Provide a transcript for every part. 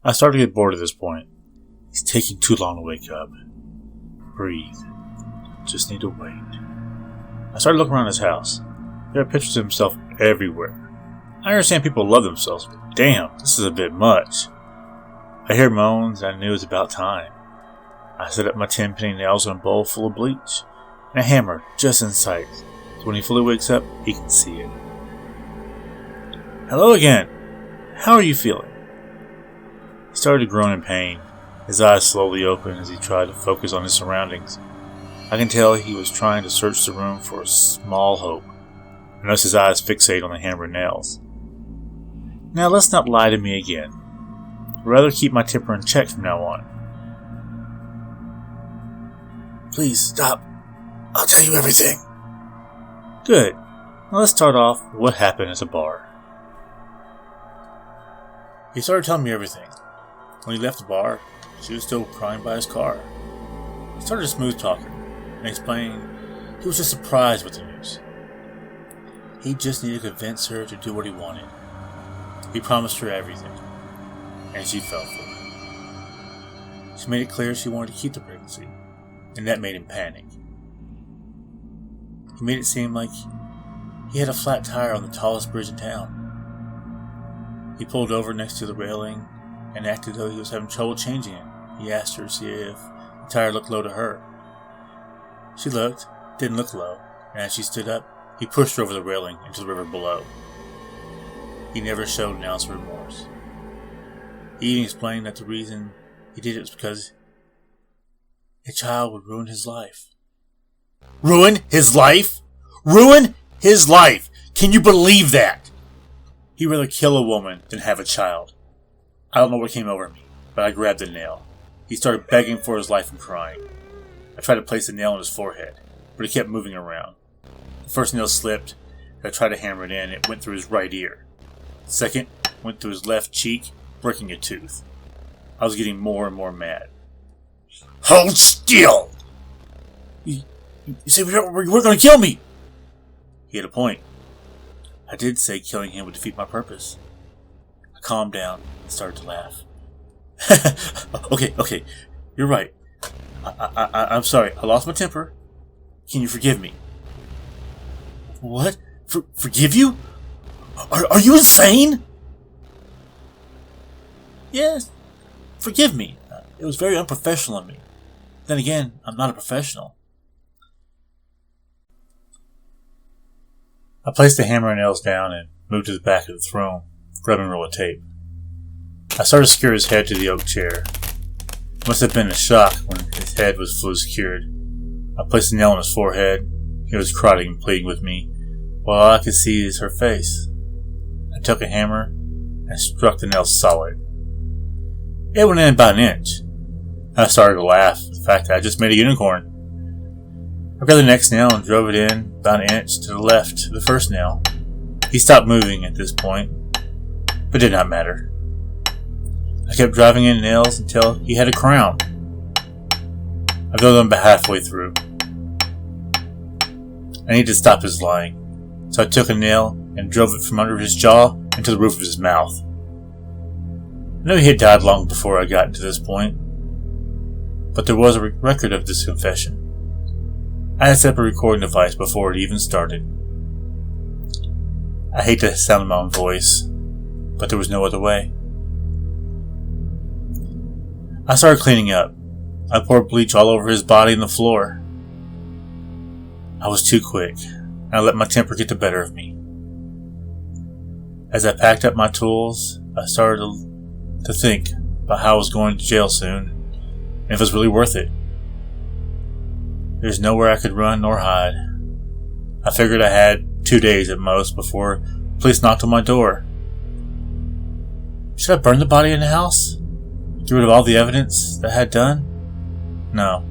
I started to get bored at this point. He's taking too long to wake up. Breathe. Just need to wait. I started looking around his house. There are pictures of himself everywhere. I understand people love themselves, but damn, this is a bit much. I hear moans, and I knew it was about time. I set up my 10-penny nails in a bowl full of bleach, and a hammer just in sight, so when he fully wakes up, he can see it. Hello again. How are you feeling? He started to groan in pain. His eyes slowly opened as he tried to focus on his surroundings. I can tell he was trying to search the room for a small hope. I noticed his eyes fixate on the hammer and nails. Now let's not lie to me again. I'd rather keep my temper in check from now on. Please stop. I'll tell you everything. Good. Now let's start off with what happened at the bar. He started telling me everything. When he left the bar, she was still crying by his car. He started smooth talking and explaining he was just surprised with the news. He just needed to convince her to do what he wanted. He promised her everything, and she fell for it. She made it clear she wanted to keep the pregnancy, and that made him panic. He made it seem like he had a flat tire on the tallest bridge in town. He pulled over next to the railing and acted though he was having trouble changing it. He asked her to see if the tire looked low to her. She looked, didn't look low, and as she stood up, he pushed her over the railing into the river below. He never showed an ounce of remorse. He even explained that the reason he did it was because a child would ruin his life. Ruin his life? Ruin his life! Can you believe that? He'd rather kill a woman than have a child. I don't know what came over me, but I grabbed the nail. He started begging for his life and crying. I tried to place the nail on his forehead, but he kept moving around. The first nail slipped, and I tried to hammer it in. It went through his right ear. The second went through his left cheek, breaking a tooth. I was getting more and more mad. Hold still! You said you were going to kill me! He had a point. I did say killing him would defeat my purpose. I calmed down and started to laugh. Okay, you're right. I'm sorry, I lost my temper. Can you forgive me? What? Forgive you? Are you insane? Yes, forgive me. It was very unprofessional of me. Then again, I'm not a professional. I placed the hammer and nails down and moved to the back of the throne, grabbing a roll of tape. I started to secure his head to the oak chair. It must have been a shock when his head was fully secured. I placed the nail on his forehead. He was crying and pleading with me, while all I could see is her face. I took a hammer and struck the nail solid. It went in about an inch. I started to laugh at the fact that I just made a unicorn. I grabbed the next nail and drove it in about an inch to the left of the first nail. He stopped moving at this point, but it did not matter. I kept driving in nails until he had a crown. I drove them about halfway through. I needed to stop his lying, so I took a nail and drove it from under his jaw into the roof of his mouth. I knew he had died long before I got to this point, but there was a record of this confession. I had set up a recording device before it even started. I hate the sound of my own voice, but there was no other way. I started cleaning up. I poured bleach all over his body and the floor. I was too quick, and I let my temper get the better of me. As I packed up my tools, I started to think about how I was going to jail soon, and if it was really worth it. There's nowhere I could run nor hide. I figured I had 2 days at most before police knocked on my door. Should I burn the body in the house? Get rid of all the evidence that I had done? No.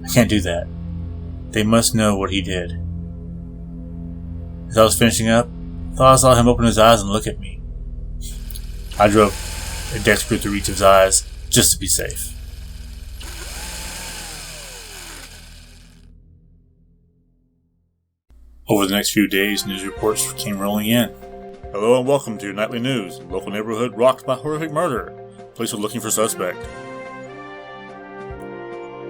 I can't do that. They must know what he did. As I was finishing up, I thought I saw him open his eyes and look at me. I drove a deck screw through each of his eyes just to be safe. Over the next few days, news reports came rolling in. Hello and welcome to your nightly news. Local neighborhood rocked by horrific murder. Police are looking for suspect.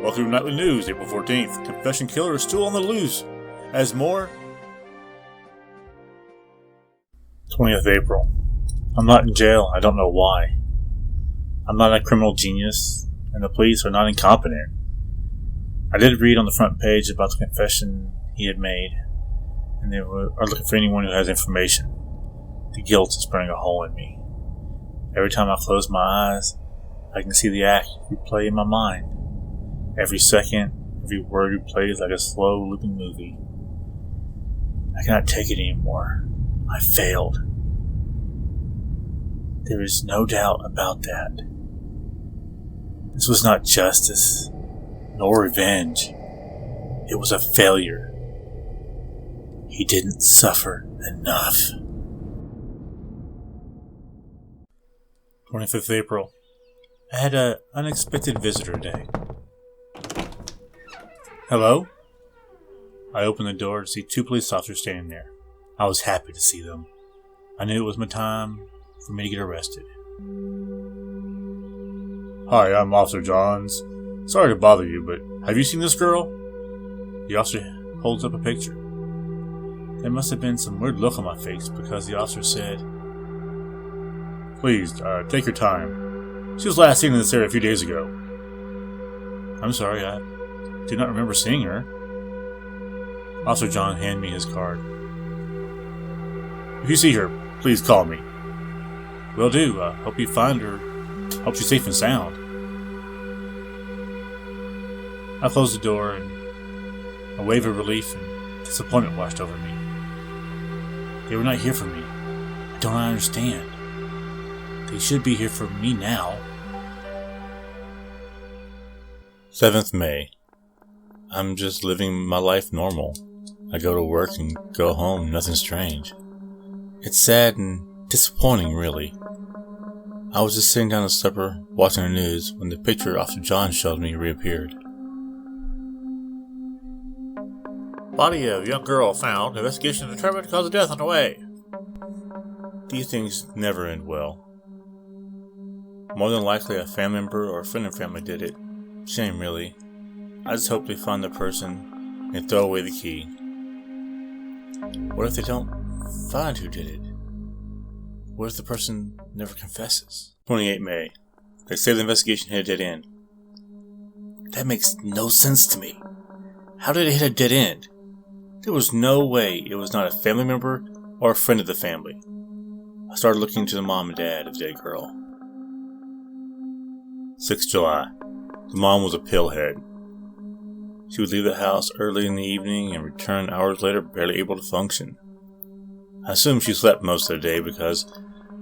Welcome to Nightly News, April 14th. Confession killer is still on the loose. As more... 20th April. I'm not in jail. I don't know why. I'm not a criminal genius, and the police are not incompetent. I did read on the front page about the confession he had made, and they are looking for anyone who has information. The guilt is burning a hole in me. Every time I close my eyes, I can see the act replay in my mind. Every second, every word replays like a slow looping movie. I cannot take it anymore. I failed. There is no doubt about that. This was not justice, nor revenge. It was a failure. He didn't suffer enough. 25th April. I had an unexpected visitor today. Hello? I opened the door to see two police officers standing there. I was happy to see them. I knew it was my time for me to get arrested. Hi, I'm Officer Johns. Sorry to bother you, but have you seen this girl? The officer holds up a picture. There must have been some weird look on my face because the officer said, Please, take your time. She was last seen in this area a few days ago. I'm sorry, I do not remember seeing her. Officer John handed me his card. If you see her, please call me. Will do. Hope you find her. Hope she's safe and sound. I closed the door and a wave of relief and disappointment washed over me. They were not here for me. I don't understand. They should be here for me now. 7th May. I'm just living my life normal. I go to work and go home, nothing strange. It's sad and disappointing, really. I was just sitting down at supper, watching the news, when the picture Officer John showed me reappeared. Body of young girl found. Investigation determined to cause of death on the way. These things never end well. More than likely a family member or a friend of family did it. Shame, really. I just hope they find the person and throw away the key. What if they don't find who did it? What if the person never confesses? 28 May. They say the investigation hit a dead end. That makes no sense to me. How did it hit a dead end? There was no way it was not a family member or a friend of the family. I started looking into the mom and dad of the dead girl. 6th July. The mom was a pillhead. She would leave the house early in the evening and return hours later barely able to function. I assumed she slept most of the day because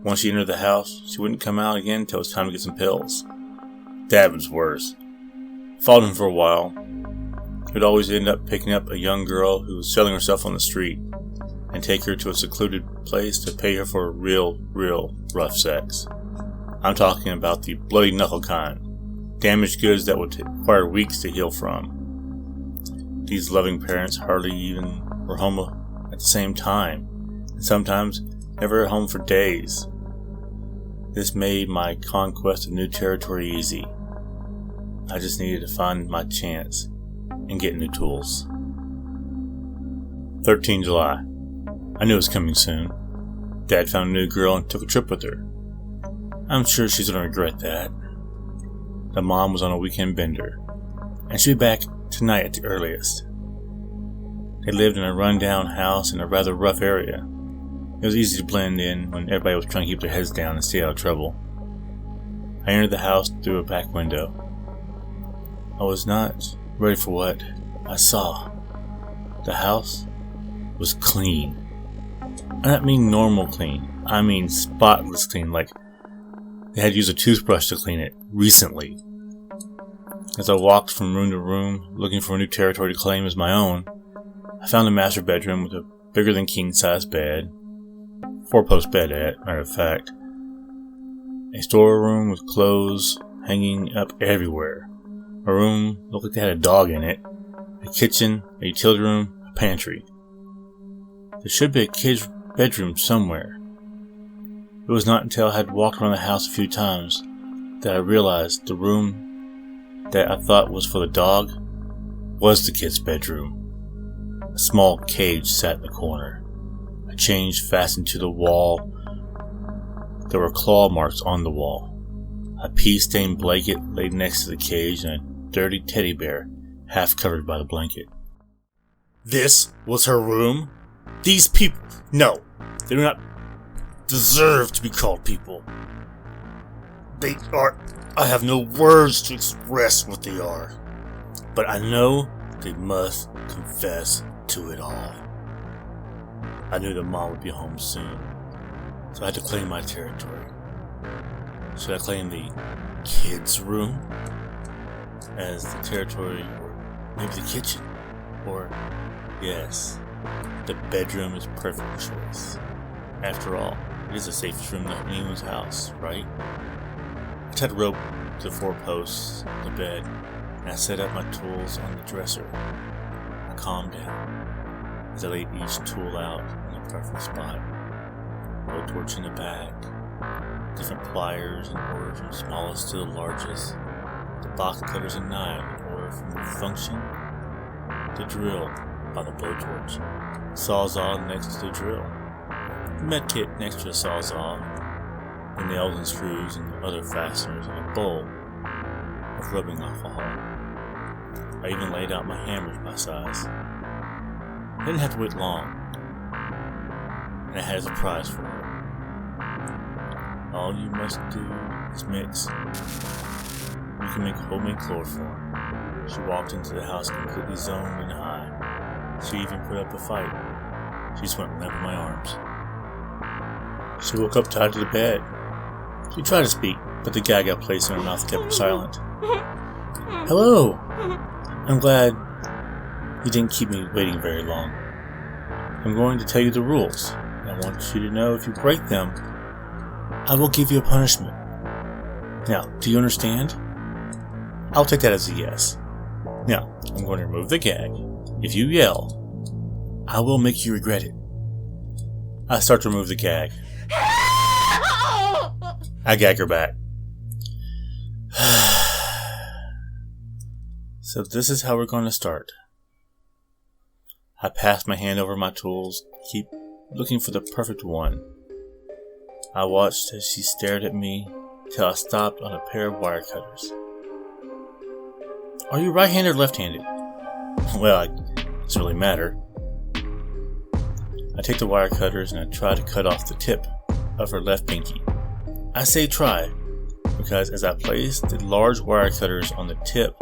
once she entered the house, she wouldn't come out again until it was time to get some pills. Dad was worse. I followed him for a while. He would always end up picking up a young girl who was selling herself on the street and take her to a secluded place to pay her for real rough sex. I'm talking about the bloody knuckle kind. Damaged goods that would require weeks to heal from. These loving parents hardly even were home at the same time, and sometimes never at home for days. This made my conquest of new territory easy. I just needed to find my chance and get new tools. 13 July. I knew it was coming soon. Dad found a new girl and took a trip with her. I'm sure she's going to regret that. The mom was on a weekend bender, and she'll be back tonight at the earliest. They lived in a run-down house in a rather rough area. It was easy to blend in when everybody was trying to keep their heads down and stay out of trouble. I entered the house through a back window. I was not ready for what I saw. The house was clean. I don't mean normal clean. I mean spotless clean, like they had used a toothbrush to clean it recently. As I walked from room to room, looking for a new territory to claim as my own, I found a master bedroom with a bigger than king-size bed, 4-post bed matter of fact, a storeroom with clothes hanging up everywhere, a room looked like it had a dog in it, a kitchen, a utility room, a pantry. There should be a kid's bedroom somewhere. It was not until I had walked around the house a few times that that I realized the room that I thought was for the dog was the kid's bedroom. A small cage sat in the corner. A chain fastened to the wall. There were claw marks on the wall. A pea-stained blanket laid next to the cage and a dirty teddy bear half covered by the blanket. This was her room? These people, no, they do not deserve to be called people. I have no words to express what they are, but I know they must confess to it all. I knew that Mom would be home soon, so I had to claim my territory. Should I claim the kids' room as the territory, or maybe the kitchen, or, yes, the bedroom is perfect choice. After all, it is the safest room in anyone's house, right? I tied a rope to the 4 posts of the bed, and I set up my tools on the dresser. I calmed down as I laid each tool out in the perfect spot. Blowtorch in the bag, different pliers in order from smallest to the largest, the box cutters and knives in order from the function, the drill by the blowtorch, sawzall next to the drill, the med kit next to the sawzall, the nails and screws and other fasteners in a bowl of rubbing alcohol. I even laid out my hammers by size. I didn't have to wait long, and I had a surprise for her. All you must do is mix. You can make homemade chloroform. She walked into the house completely zoned and high. She even put up a fight. She just went limp in my arms. She woke up tied to the bed. She tried to speak, but the gag I placed in her mouth kept her silent. Hello! I'm glad you didn't keep me waiting very long. I'm going to tell you the rules, and I want you to know if you break them, I will give you a punishment. Now, do you understand? I'll take that as a yes. Now, I'm going to remove the gag. If you yell, I will make you regret it. I start to remove the gag. I gag her back. So this is how we're going to start. I pass my hand over my tools, keep looking for the perfect one. I watched as she stared at me till I stopped on a pair of wire cutters. Are you right-handed or left-handed? Well, it doesn't really matter. I take the wire cutters and I try to cut off the tip of her left pinky. I say try, because as I placed the large wire cutters on the tip,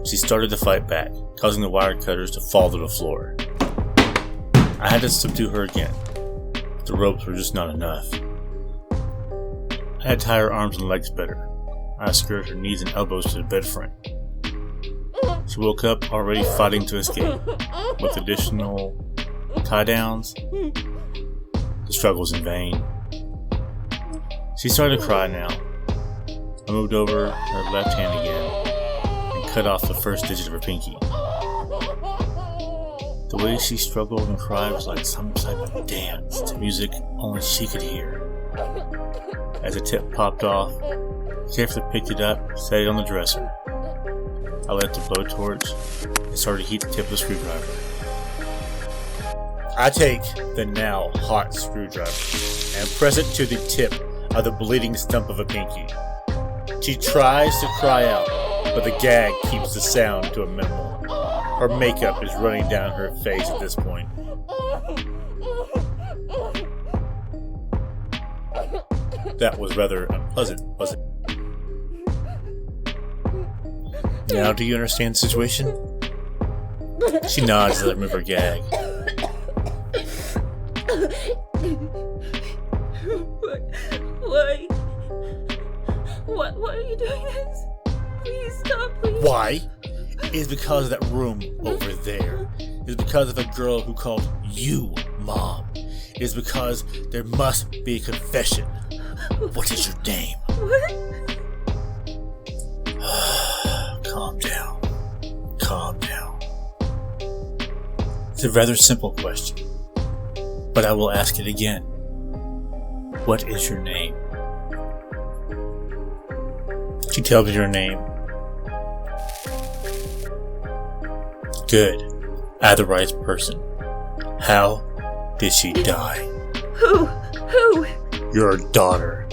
she started to fight back, causing the wire cutters to fall to the floor. I had to subdue her again. The ropes were just not enough. I had to tie her arms and legs better. I secured her knees and elbows to the bed frame. She woke up already fighting to escape. With additional tie-downs, the struggle was in vain. She started to cry now. I moved over her left hand again and cut off the first digit of her pinky. The way she struggled and cried was like some type of dance to music only she could hear. As the tip popped off, I carefully picked it up, set it on the dresser. I lit the blowtorch and started to heat the tip of the screwdriver. I take the now hot screwdriver and press it to the tip of the bleeding stump of a pinky. She tries to cry out, but the gag keeps the sound to a minimum. Her makeup is running down her face at this point. That was rather unpleasant, wasn't it? Now do you understand the situation? She nods as I remove her gag. Why are you doing this? Please stop, please. Why? It's because of that room over there. It's because of a girl who called you Mom. It's because there must be a confession. What is your name? What? Calm down. Calm down. It's a rather simple question, but I will ask it again. What is your name? She tells me your name. Good. I had the right person. How did she die? Who? Your daughter.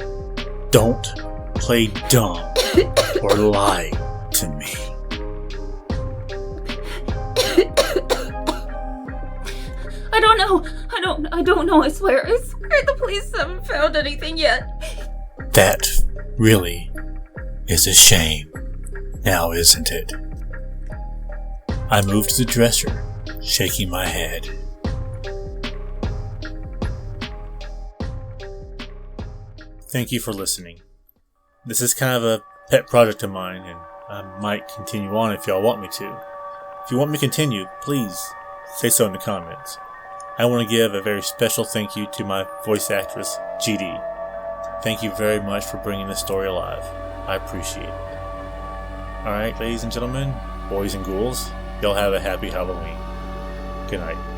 Don't play dumb or lie to me. I don't know, I swear the police haven't found anything yet. That really is a shame, now isn't it? I moved to the dresser, shaking my head. Thank you for listening. This is kind of a pet project of mine, and I might continue on if y'all want me to. If you want me to continue, please say so in the comments. I want to give a very special thank you to my voice actress, GD. Thank you very much for bringing this story alive. I appreciate it. Alright, ladies and gentlemen, boys and ghouls, y'all have a happy Halloween. Good night.